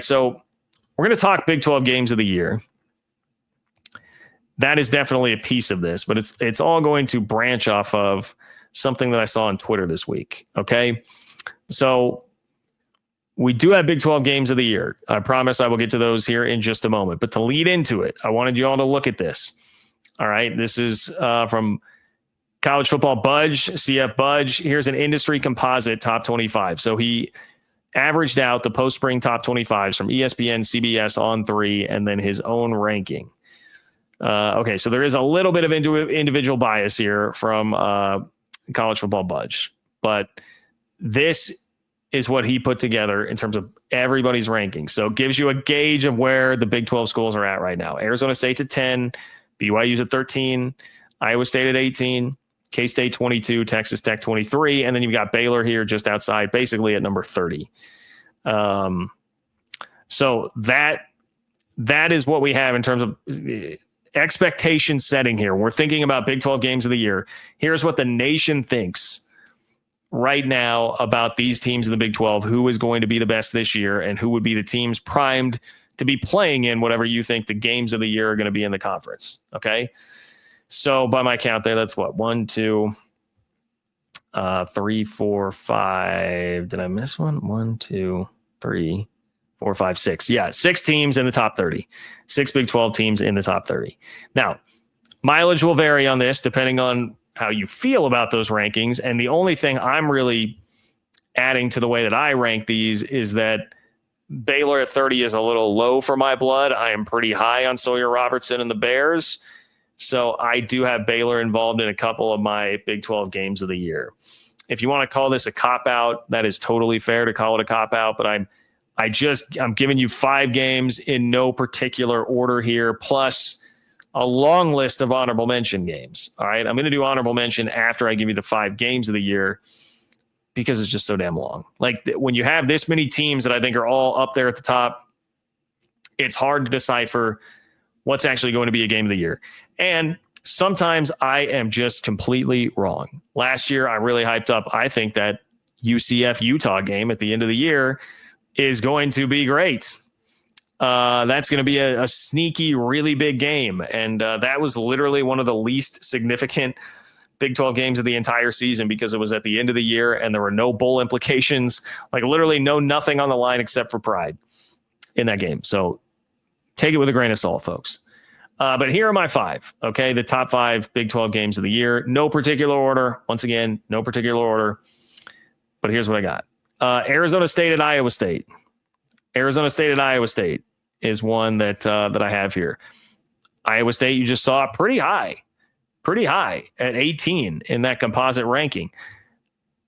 So we're going to talk Big 12 games of the year. That is definitely a piece of this, but it's all going to branch off of something that I saw on Twitter this week. Okay. So we do have Big 12 games of the year. I promise I will get to those here in just a moment. But to lead into it, I wanted you all to look at this. All right. This is from College Football Budge, CF Budge. Here's an industry composite top 25. So he averaged out the post-spring top 25s from ESPN, CBS, On3, and then his own ranking. Okay, so there is a little bit of individual bias here from College Football Budge, but this is what he put together in terms of everybody's rankings. So it gives you a gauge of where the Big 12 schools are at right now. Arizona State's at 10, BYU's at 13, Iowa State at 18, K-State 22, Texas Tech 23, and then you've got Baylor here just outside, basically at number 30. So that is what we have in terms of expectation setting here. We're thinking about Big 12 games of the year. Here's what the nation thinks right now about these teams in the Big 12, who is going to be the best this year and who would be the teams primed to be playing in whatever you think the games of the year are going to be in the conference. Okay. So by my count there, that's what? 1, 2, 3, 4, 5. Did I miss one? 1, 2, 3, 4, 5, 6. Yeah, 6 teams in the top 30. 6 Big 12 teams in the top 30. Now, mileage will vary on this depending on how you feel about those rankings. And the only thing I'm really adding to the way that I rank these is that Baylor at 30 is a little low for my blood. I am pretty high on Sawyer Robertson and the Bears. So I do have Baylor involved in a couple of my Big 12 games of the year. If you want to call this a cop-out, that is totally fair to call it a cop-out, but I'm giving you 5 games in no particular order here, plus a long list of honorable mention games. All right. I'm going to do honorable mention after I give you the 5 games of the year because it's just so damn long. Like when you have this many teams that I think are all up there at the top, it's hard to decipher what's actually going to be a game of the year. And sometimes I am just completely wrong. Last year, I really hyped up. I think that UCF Utah game at the end of the year is going to be great. That's going to be a sneaky, really big game. And that was literally one of the least significant Big 12 games of the entire season because it was at the end of the year and there were no bowl implications, like literally nothing on the line except for pride in that game. So take it with a grain of salt, folks. But here are my 5, okay? The top 5 Big 12 games of the year. No particular order. Once again, no particular order. But here's what I got. Arizona State at Iowa State. Arizona State at Iowa State is one that I have here. Iowa State, you just saw pretty high at 18 in that composite ranking.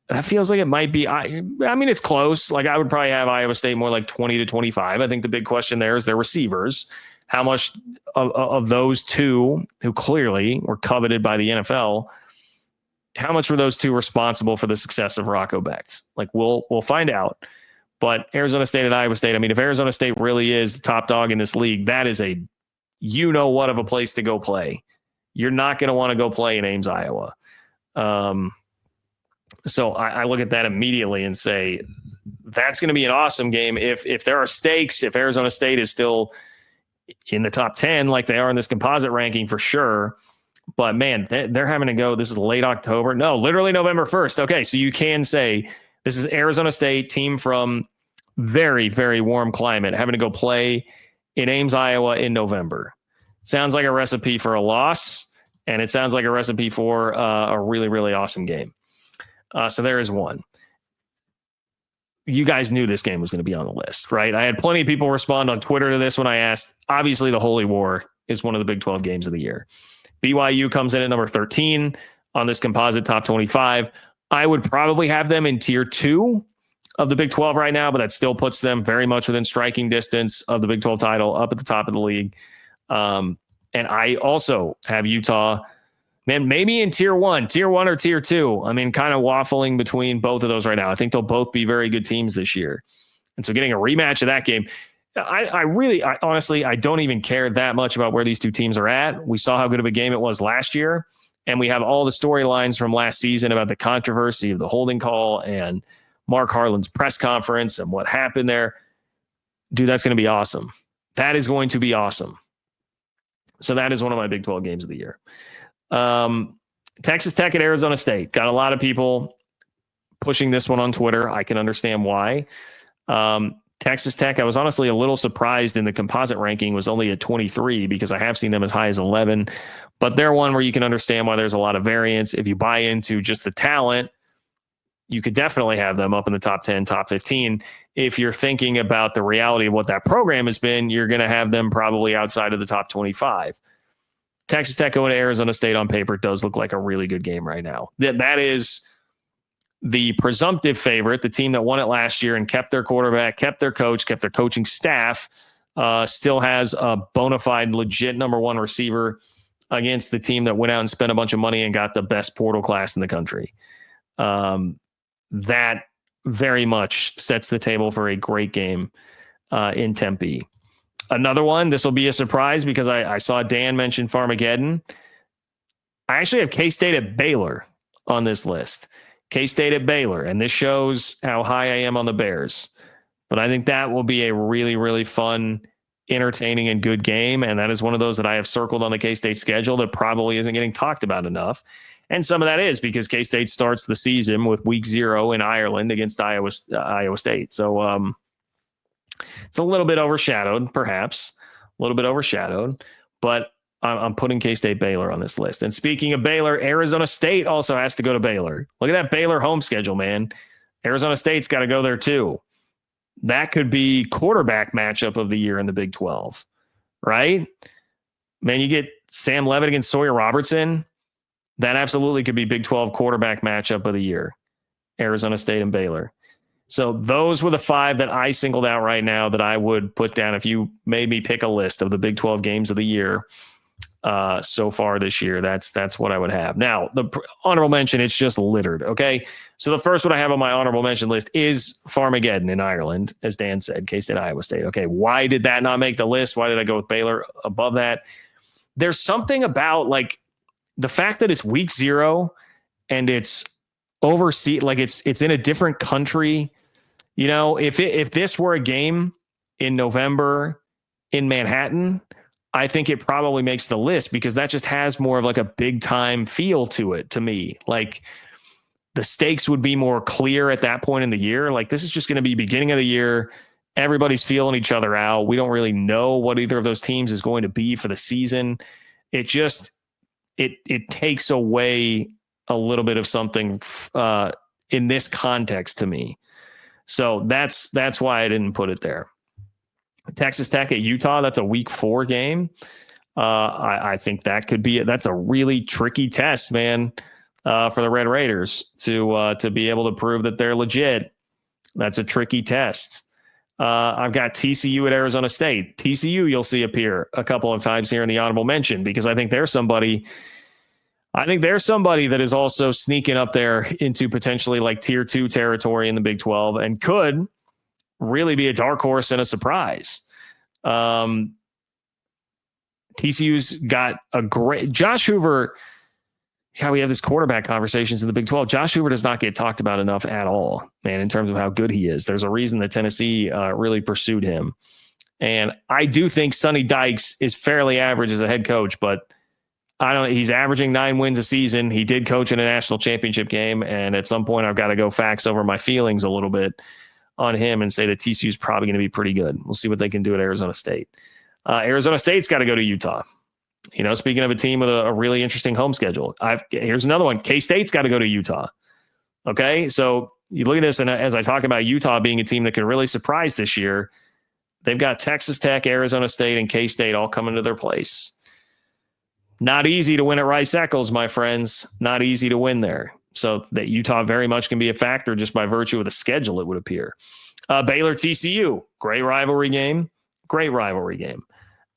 That feels like it might be, I mean, it's close. Like I would probably have Iowa State more like 20 to 25. I think the big question there is their receivers. How much of those two who clearly were coveted by the NFL, how much were those two responsible for the success of Rocco Becht? Like we'll find out. But Arizona State and Iowa State, I mean, if Arizona State really is the top dog in this league, that is a what of a place to go play. You're not going to want to go play in Ames, Iowa. So I look at that immediately and say, that's going to be an awesome game. If there are stakes, if Arizona State is still in the top 10, like they are in this composite ranking for sure. But man, they're having to go. This is late October. No, literally November 1st. Okay. So you can say this is Arizona State, team from very, very warm climate, having to go play in Ames, Iowa in November. Sounds like a recipe for a loss. And it sounds like a recipe for a really, really awesome game. So there is one. You guys knew this game was going to be on the list, right? I had plenty of people respond on Twitter to this when I asked. Obviously, the Holy War is one of the Big 12 games of the year. BYU comes in at number 13 on this composite top 25. I would probably have them in tier 2 of the Big 12 right now, but that still puts them very much within striking distance of the Big 12 title, up at the top of the league. And I also have Utah, man, maybe in tier 1 or tier 2. I mean, kind of waffling between both of those right now. I think they'll both be very good teams this year. And so getting a rematch of that game, I honestly, I don't even care that much about where these two teams are at. We saw how good of a game it was last year. And we have all the storylines from last season about the controversy of the holding call and Mark Harlan's press conference and what happened there. dude, that's going to be awesome. That is going to be awesome. So that is one of my Big 12 games of the year. Texas Tech at Arizona State. Got a lot of people pushing this one on Twitter. I can understand why. Texas Tech, I was honestly a little surprised in the composite ranking was only at 23 because I have seen them as high as 11. But they're one where you can understand why there's a lot of variance. If you buy into just the talent, you could definitely have them up in the top 10, top 15. If you're thinking about the reality of what that program has been, you're going to have them probably outside of the top 25. Texas Tech going to Arizona State on paper does look like a really good game right now. That is the presumptive favorite, the team that won it last year and kept their quarterback, kept their coach, kept their coaching staff, still has a bona fide, legit number one receiver against the team that went out and spent a bunch of money and got the best portal class in the country. That very much sets the table for a great game in Tempe. Another one, this will be a surprise because I saw Dan mention Farmageddon. I actually have K-State at Baylor on this list. K-State at Baylor, and this shows how high I am on the Bears. But I think that will be a really, really fun, entertaining, and good game, and that is one of those that I have circled on the K-State schedule that probably isn't getting talked about enough. And some of that is because K-State starts the season with week 0 in Ireland against Iowa State. So it's a little bit overshadowed, perhaps. A little bit overshadowed. But I'm putting K-State Baylor on this list. And speaking of Baylor, Arizona State also has to go to Baylor. Look at that Baylor home schedule, man. Arizona State's got to go there too. That could be quarterback matchup of the year in the Big 12, right? Man, you get Sam Levitt against Sawyer Robertson. That absolutely could be Big 12 quarterback matchup of the year, Arizona State and Baylor. So those were the 5 that I singled out right now that I would put down if you made me pick a list of the Big 12 games of the year so far this year. That's what I would have. Now, the honorable mention, it's just littered, okay? So the first one I have on my honorable mention list is Farmageddon in Ireland, as Dan said, K-State, Iowa State. Okay, why did that not make the list? Why did I go with Baylor above that? There's something about, like, the fact that it's week 0 and it's overseas, like it's in a different country. You know, if this were a game in November in Manhattan, I think it probably makes the list because that just has more of like a big time feel to it to me. Like the stakes would be more clear at that point in the year. Like this is just going to be beginning of the year. Everybody's feeling each other out. We don't really know what either of those teams is going to be for the season. It just, it takes away a little bit of something in this context to me. So that's why I didn't put it there. Texas Tech at Utah, that's a week 4 game. I think that could be that's a really tricky test, man, for the Red Raiders to be able to prove that they're legit. That's a tricky test. I've got TCU at Arizona State. TCU you'll see appear a couple of times here in the honorable mention because I think there's somebody that is also sneaking up there into potentially like tier 2 territory in the Big 12 and could really be a dark horse and a surprise. TCU's got a great Josh Hoover. How we have this quarterback conversations in the Big 12. Josh Hoover does not get talked about enough at all, man, in terms of how good he is. There's a reason that Tennessee really pursued him. And I do think Sonny Dykes is fairly average as a head coach, but he's averaging 9 wins a season. He did coach in a national championship game. And at some point I've got to go facts over my feelings a little bit on him and say that TCU is probably going to be pretty good. We'll see what they can do at Arizona State. Arizona State's got to go to Utah. You know, speaking of a team with a really interesting home schedule, here's another one. K-State's got to go to Utah. Okay, so you look at this, and as I talk about Utah being a team that can really surprise this year, they've got Texas Tech, Arizona State, and K-State all coming to their place. Not easy to win at Rice-Eccles, my friends. Not easy to win there. So that Utah very much can be a factor just by virtue of the schedule, it would appear. Baylor TCU, great rivalry game.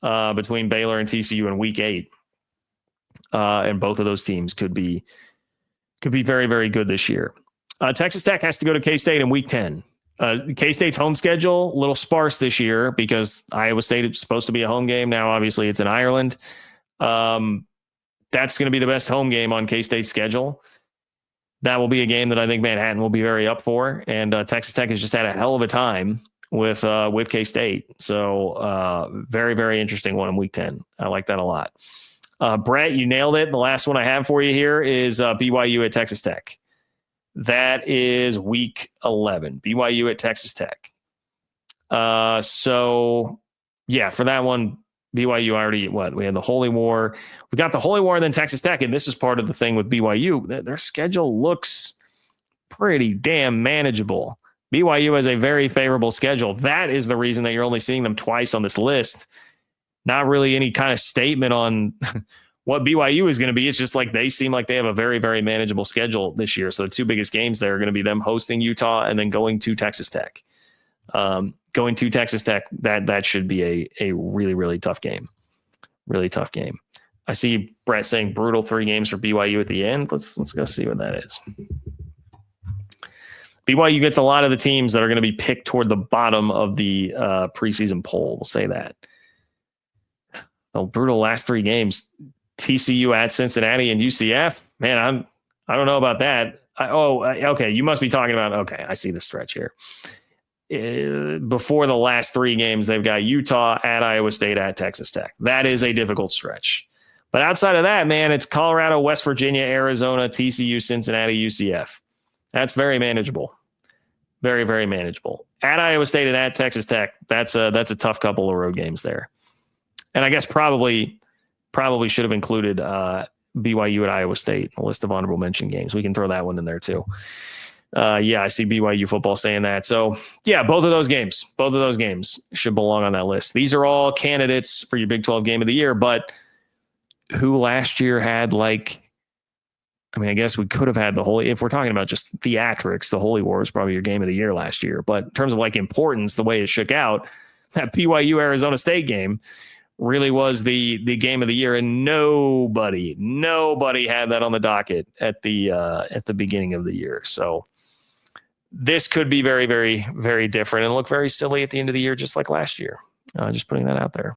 Between Baylor and TCU in week 8. And both of those teams could be very, very good this year. Texas Tech has to go to K-State in week 10. K-State's home schedule, a little sparse this year because Iowa State is supposed to be a home game. Now, obviously, it's in Ireland. That's going to be the best home game on K-State's schedule. That will be a game that I think Manhattan will be very up for. And Texas Tech has just had a hell of a time with K-State. So very, very interesting one in week 10. I like that a lot. Brett, you nailed it. The last one I have for you here is BYU at Texas Tech. That is week 11. BYU at Texas Tech. So, yeah, for that one, BYU already, we had the Holy War. We got the Holy War and then Texas Tech, and this is part of the thing with BYU. Their schedule looks pretty damn manageable. BYU has a very favorable schedule. That is the reason that you're only seeing them twice on this list. Not really any kind of statement on what BYU is going to be. It's just like they seem like they have a very, very manageable schedule this year. So the two biggest games there are going to be them hosting Utah and then going to Texas Tech. Going to Texas Tech, that should be a really, really tough game. Really tough game. I see Brett saying brutal 3 games for BYU at the end. Let's go see what that is. BYU gets a lot of the teams that are going to be picked toward the bottom of the preseason poll. We'll say that. The brutal last 3 games: TCU at Cincinnati and UCF. Man, I don't know about that. Okay. You must be talking about. Okay, I see the stretch here. Before the last 3 games, they've got Utah, at Iowa State, at Texas Tech. That is a difficult stretch. But outside of that, man, it's Colorado, West Virginia, Arizona, TCU, Cincinnati, UCF. That's very manageable. Very, very manageable. At Iowa State and at Texas Tech, that's a tough couple of road games there. And I guess probably should have included BYU at Iowa State, a list of honorable mention games. We can throw that one in there too. Yeah, I see BYU football saying that. So yeah, both of those games should belong on that list. These are all candidates for your Big 12 game of the year, but who last year had I guess we could have had if we're talking about just theatrics, the Holy War was probably your game of the year last year. But in terms of importance, the way it shook out, that BYU Arizona State game really was the game of the year, and nobody had that on the docket at the beginning of the year. So this could be very, very, very different and look very silly at the end of the year, just like last year. Just putting that out there.